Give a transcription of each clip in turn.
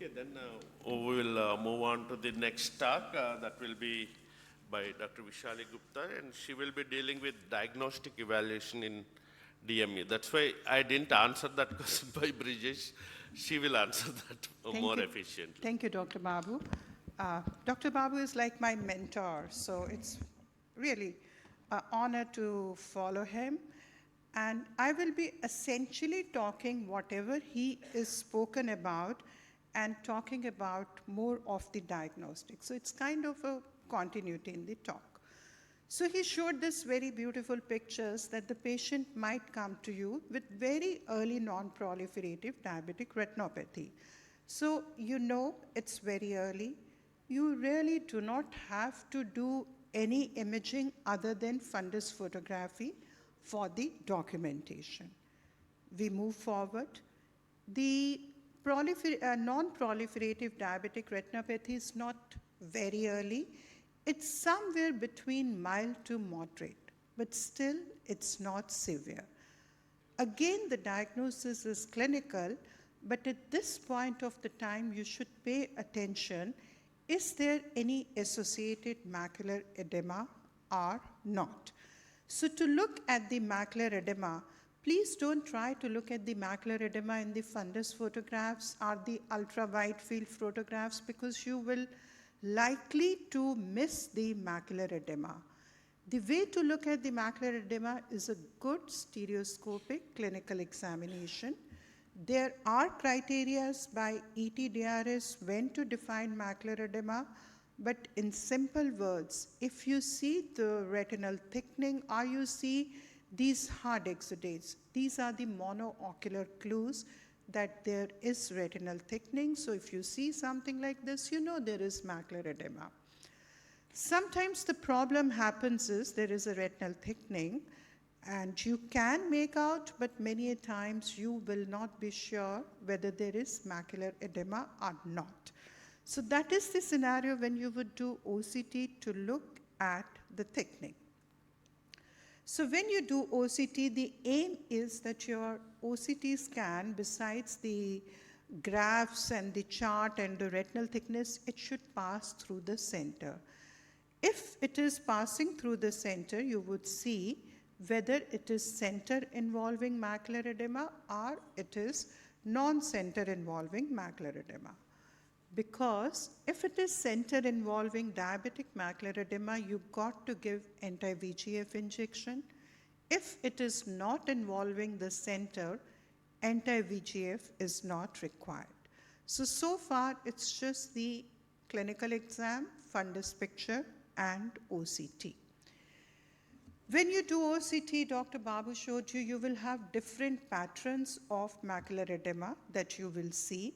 Okay, then we will move on to the next talk. That will be by Dr. Vishali Gupta, and she will be dealing with diagnostic evaluation in DME. That's why I didn't answer that question by Brijesh. She will answer that Thank more you. efficiently. Thank you, Dr. Babu. Dr. Babu is like my mentor, so it's really an honor to follow him. And I will be essentially talking whatever he is spoken about and talking about more of the diagnostic. So it's kind of a continuity in the talk. So he showed this very beautiful pictures that the patient might come to you with very early non-proliferative diabetic retinopathy. So you know it's very early. You really do not have to do any imaging other than fundus photography for the documentation. We move forward. The non-proliferative diabetic retinopathy is not very early. It's somewhere between mild to moderate, but still it's not severe. Again, the diagnosis is clinical, but at this point of the time, you should pay attention. Is there any associated macular edema or not? So to look at the macular edema, please don't try to look at the macular edema in the fundus photographs or the ultra-wide field photographs because you will likely to miss the macular edema. The way to look at the macular edema is a good stereoscopic clinical examination. There are criteria by ETDRS when to define macular edema, but in simple words, if you see the retinal thickening or you see these hard exudates, these are the monoocular clues that there is retinal thickening. So if you see something like this, you know there is macular edema. Sometimes the problem happens is there is a retinal thickening and you can make out, but many times you will not be sure whether there is macular edema or not. So that is the scenario when you would do OCT to look at the thickening. So when you do OCT, the aim is that your OCT scan, besides the graphs and the chart and the retinal thickness, it should pass through the center. If it is passing through the center, you would see whether it is center involving macular edema or it is non-center involving macular edema. Because if it is center involving diabetic macular edema, you've got to give anti-VEGF injection. If it is not involving the center, anti-VEGF is not required. So far, it's just the clinical exam, fundus picture, and OCT. When you do OCT, Dr. Babu showed you, you will have different patterns of macular edema that you will see.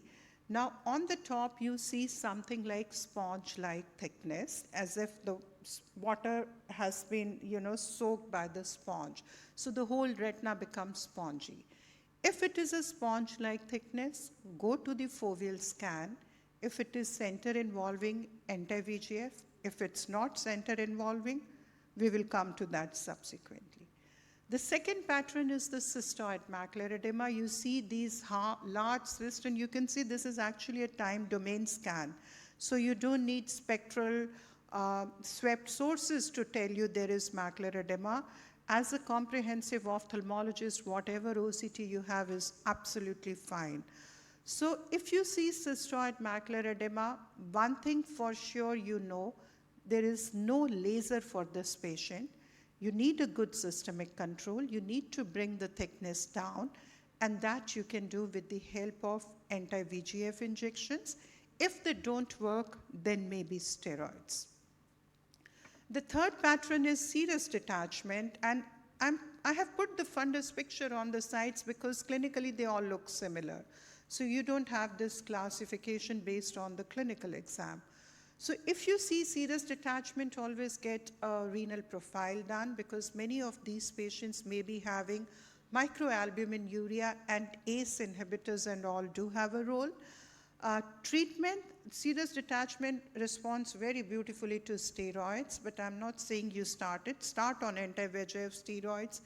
Now, on the top, you see something like sponge-like thickness, as if the water has been, soaked by the sponge. So the whole retina becomes spongy. If it is a sponge-like thickness, go to the foveal scan. If it is center involving anti-VEGF, if it's not center involving, we will come to that subsequently. The second pattern is the cystoid macular edema. You see these large cysts, and you can see this is actually a time domain scan. So you don't need spectral swept sources to tell you there is macular edema. As a comprehensive ophthalmologist, whatever OCT you have is absolutely fine. So if you see cystoid macular edema, one thing for sure you know, there is no laser for this patient. You need a good systemic control. You need to bring the thickness down, and that you can do with the help of anti-VEGF injections. If they don't work, then maybe steroids. The third pattern is serous detachment, and I have put the fundus picture on the sides because clinically they all look similar. So you don't have this classification based on the clinical exam. So if you see serous detachment, always get a renal profile done because many of these patients may be having microalbuminuria, and ACE inhibitors and all do have a role. Treatment, serous detachment responds very beautifully to steroids, but I'm not saying you start it. Start on anti-VEGF steroids.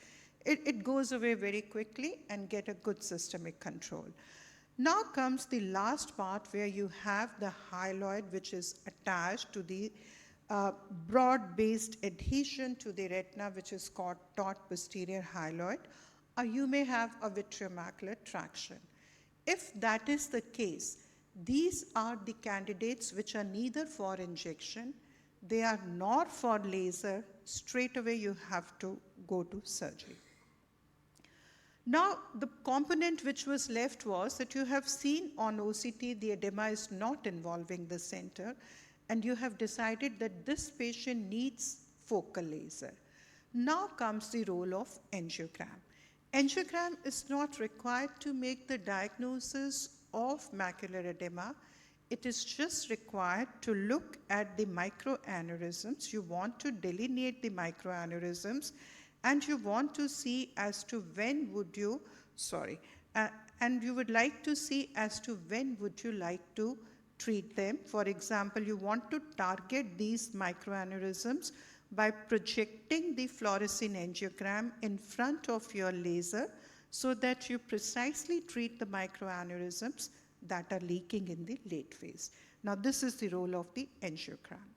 It goes away very quickly and get a good systemic control. Now comes the last part where you have the hyaloid, which is attached to the broad-based adhesion to the retina, which is called taut posterior hyaloid, or you may have a vitreomacular traction. If that is the case, these are the candidates which are neither for injection, they are nor for laser. Straight away you have to go to surgery. Now, the component which was left was that you have seen on OCT the edema is not involving the center, and you have decided that this patient needs focal laser. Now comes the role of angiogram. Angiogram is not required to make the diagnosis of macular edema. It is just required to look at the microaneurysms. You want to delineate the microaneurysms, and you want to see as to when would you, and you would like to see as to when would you like to treat them. For example, you want to target these microaneurysms by projecting the fluorescein angiogram in front of your laser so that you precisely treat the microaneurysms that are leaking in the late phase. Now, this is the role of the angiogram.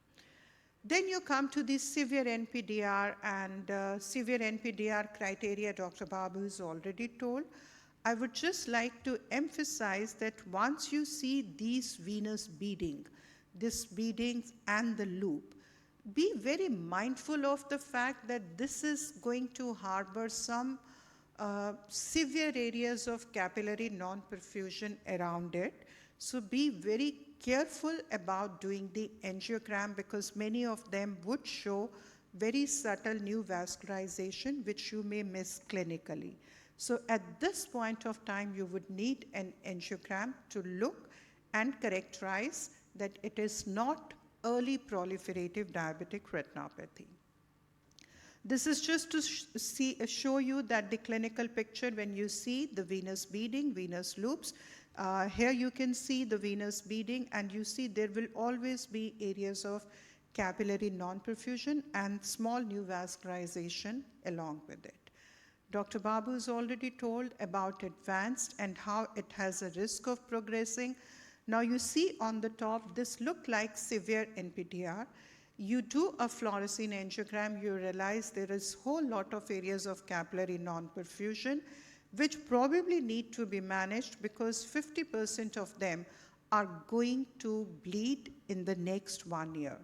Then you come to the severe NPDR, and severe NPDR criteria Dr. Babu has already told. I would just like to emphasize that once you see these venous bleeding, this bleedings and the loop, be very mindful of the fact that this is going to harbor some severe areas of capillary non-perfusion around it. So be very careful about doing the angiogram, because many of them would show very subtle new vascularization which you may miss clinically. So at this point of time, you would need an angiogram to look and characterize that it is not early proliferative diabetic retinopathy. This is just to show you that the clinical picture, when you see the venous beading, venous loops, here you can see the venous beading, and you see there will always be areas of capillary non-perfusion and small new vascularization along with it. Dr. Babu has already told about advanced and how it has a risk of progressing. Now you see on the top, this look like severe NPDR. You do a fluorescein angiogram, you realize there is a whole lot of areas of capillary non-perfusion which probably need to be managed, because 50% of them are going to bleed in the next 1 year.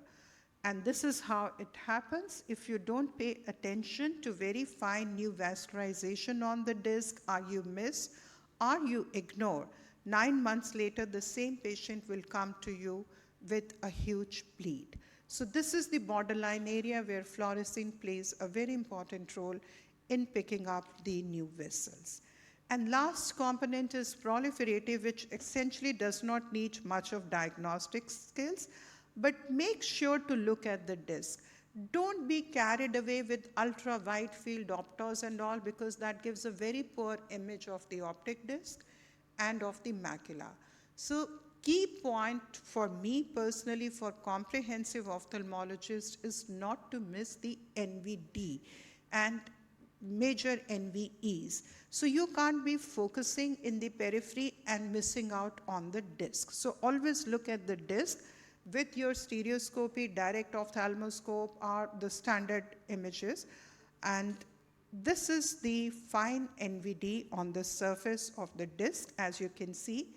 And this is how it happens if you don't pay attention to very fine new vascularization on the disc, or you miss, or you ignore. 9 months later, the same patient will come to you with a huge bleed. So this is the borderline area where fluorescein plays a very important role in picking up the new vessels. And last component is proliferative, which essentially does not need much of diagnostic skills, but make sure to look at the disc. Don't be carried away with ultra wide field optos and all, because that gives a very poor image of the optic disc and of the macula. So key point for me personally, for comprehensive ophthalmologist, is not to miss the NVD and major NVEs. So you can't be focusing in the periphery and missing out on the disc. So always look at the disc with your stereoscopy, direct ophthalmoscope, or the standard images. And this is the fine NVD on the surface of the disc, as you can see.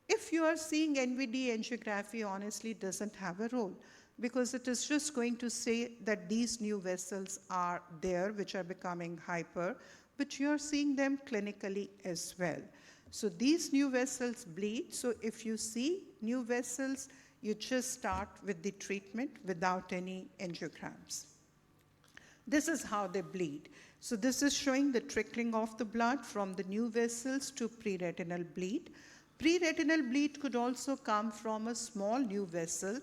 If you are seeing NVD angiography, honestly doesn't have a role, because it is just going to say that these new vessels are there, which are becoming hyper, but you are seeing them clinically as well. So these new vessels bleed. So if you see new vessels, you just start with the treatment without any angiograms. This is how they bleed. So this is showing the trickling of the blood from the new vessels to pre-retinal bleed. Pre-retinal bleed could also come from a small new vessel,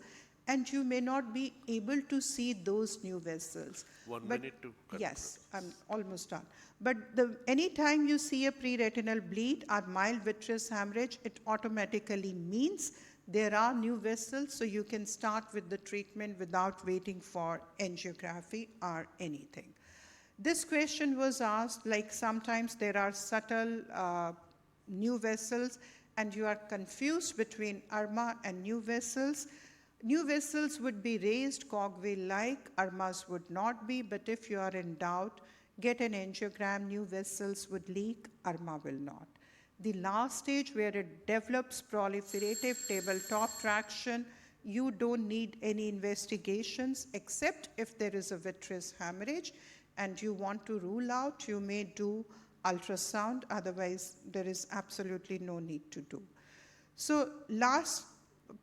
and you may not be able to see those new vessels. 1 minute to conclude. Yes, I'm almost done. But anytime you see a pre-retinal bleed or mild vitreous hemorrhage, it automatically means there are new vessels, so you can start with the treatment without waiting for angiography or anything. This question was asked, like sometimes there are subtle new vessels, and you are confused between ARMA and new vessels would be raised cogwheel-like, ARMAs would not be, but if you are in doubt, get an angiogram, new vessels would leak, ARMA will not. The last stage where it develops proliferative tabletop traction, you don't need any investigations except if there is a vitreous hemorrhage and you want to rule out, you may do ultrasound, otherwise there is absolutely no need to do. So last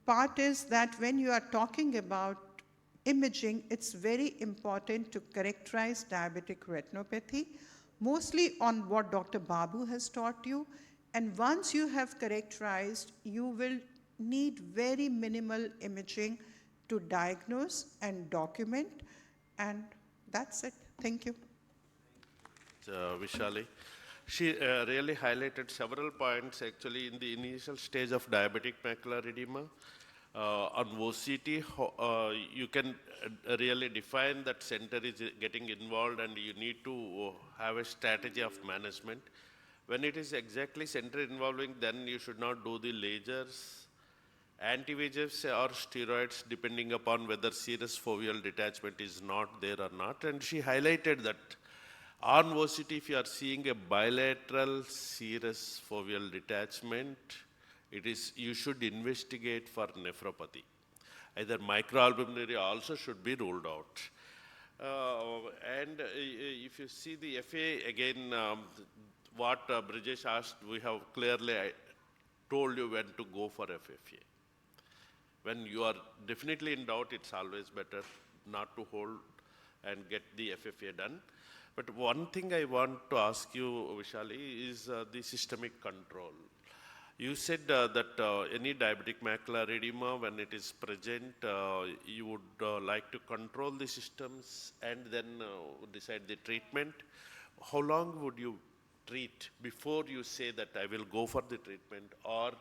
part is that when you are talking about imaging, it's very important to characterize diabetic retinopathy, mostly on what Dr. Babu has taught you. And once you have characterized, you will need very minimal imaging to diagnose and document. And that's it. Thank you. Vishali. She really highlighted several points actually in the initial stage of diabetic macular edema. On OCT, you can really define that center is getting involved and you need to have a strategy of management. When it is exactly center involving, then you should not do the lasers, anti-VEGFs or steroids depending upon whether serous foveal detachment is not there or not. And she highlighted that on OCT, if you are seeing a bilateral serous foveal detachment, you should investigate for nephropathy. Either microalbuminuria also should be ruled out. If you see the FA, again, what Brijesh asked, we have clearly told you when to go for FFA. When you are definitely in doubt, it's always better not to hold and get the FFA done. But one thing I want to ask you, Vishali, is the systemic control. You said that any diabetic macular edema, when it is present, you would like to control the systems and then decide the treatment. How long would you treat before you say that I will go for the treatment, or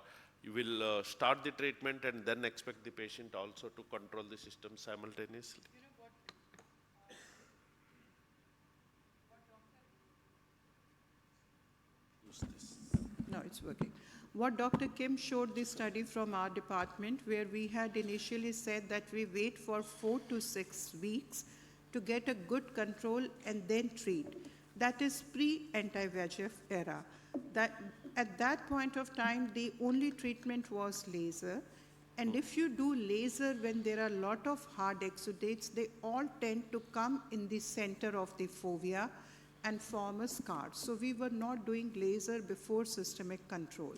you will start the treatment and then expect the patient also to control the system simultaneously? No, it's working. What Dr. Kim showed the study from our department, where we had initially said that we wait for 4 to 6 weeks to get a good control and then treat. That is pre-anti-VEGF era. At that point of time, the only treatment was laser. And if you do laser when there are a lot of hard exudates, they all tend to come in the center of the fovea and form a scar. So we were not doing laser before systemic control.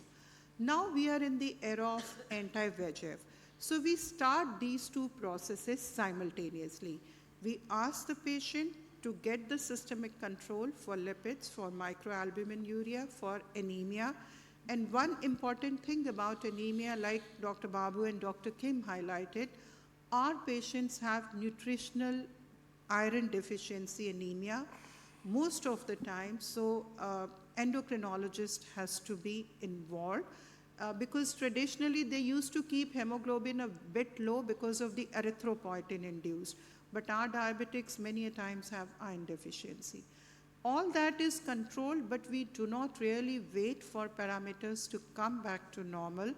Now we are in the era of anti-VEGF. So we start these two processes simultaneously. We ask the patient to get the systemic control for lipids, for microalbuminuria, for anemia. And one important thing about anemia, like Dr. Babu and Dr. Kim highlighted, our patients have nutritional iron deficiency anemia most of the time, so endocrinologist has to be involved because traditionally they used to keep hemoglobin a bit low because of the erythropoietin induced, but our diabetics many a times have iron deficiency. All that is controlled, but we do not really wait for parameters to come back to normal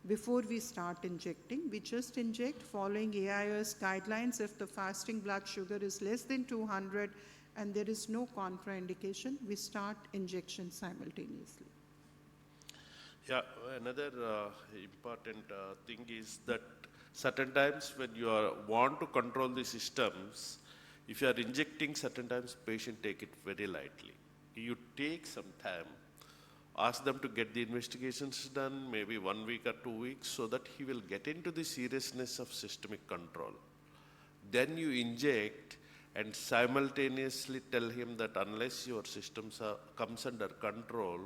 before we start injecting. We just inject following AIOS guidelines. If the fasting blood sugar is less than 200 and there is no contraindication, we start injection simultaneously. Yeah, another important thing is that certain times when you want to control the systems, if you are injecting, certain times patient take it very lightly. You take some time, ask them to get the investigations done, maybe 1 week or 2 weeks, so that he will get into the seriousness of systemic control. Then you inject and simultaneously tell him that unless your systems comes under control,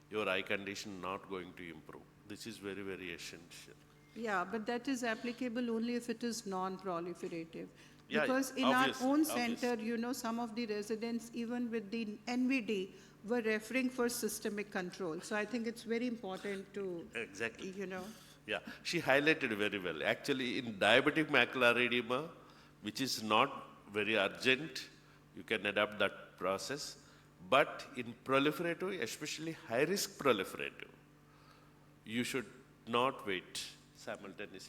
your eye condition not going to improve. This is very, very essential. Yeah, but that is applicable only if it is non-proliferative. Yeah, because in our own center, you know, some of the residents, even with the NVD, were referring for systemic control. So I think it's very important to, exactly, you know. Yeah, she highlighted very well. Actually, in diabetic macular edema, which is not very urgent, you can adapt that process. But in proliferative, especially high-risk proliferative, you should not wait simultaneously.